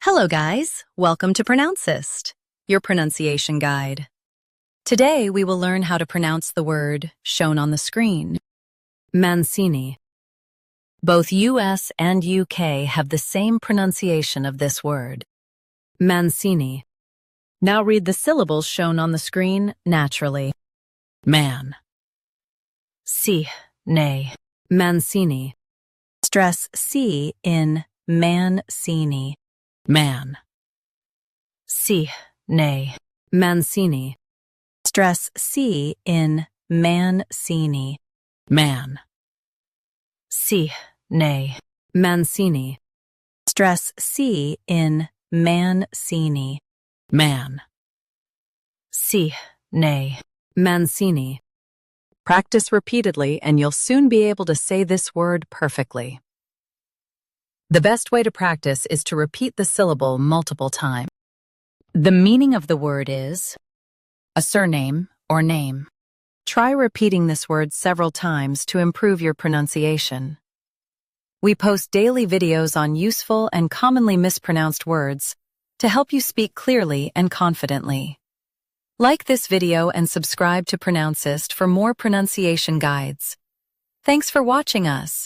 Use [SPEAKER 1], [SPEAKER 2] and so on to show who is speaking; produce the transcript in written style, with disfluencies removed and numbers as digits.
[SPEAKER 1] Hello guys, welcome to Pronouncist, your pronunciation guide. Today we will learn how to pronounce the word shown on the screen, MANCINI. Both US and UK have the same pronunciation of this word, MANCINI. Now read the syllables shown on the screen naturally. Man. Si, nay. MANCINI. Stress C in MANCINI. Man. Si, nay. MANCINI. Stress C in MANCINI. Man. Si, nay. MANCINI. Stress C in MANCINI. Man. Si, nay. MANCINI. Practice repeatedly and you'll soon be able to say this word perfectly. The best way to practice is to repeat the syllable multiple times. The meaning of the word is a surname or name. Try repeating this word several times to improve your pronunciation. We post daily videos on useful and commonly mispronounced words to help you speak clearly and confidently. Like this video and subscribe to Pronouncist for more pronunciation guides. Thanks for watching us.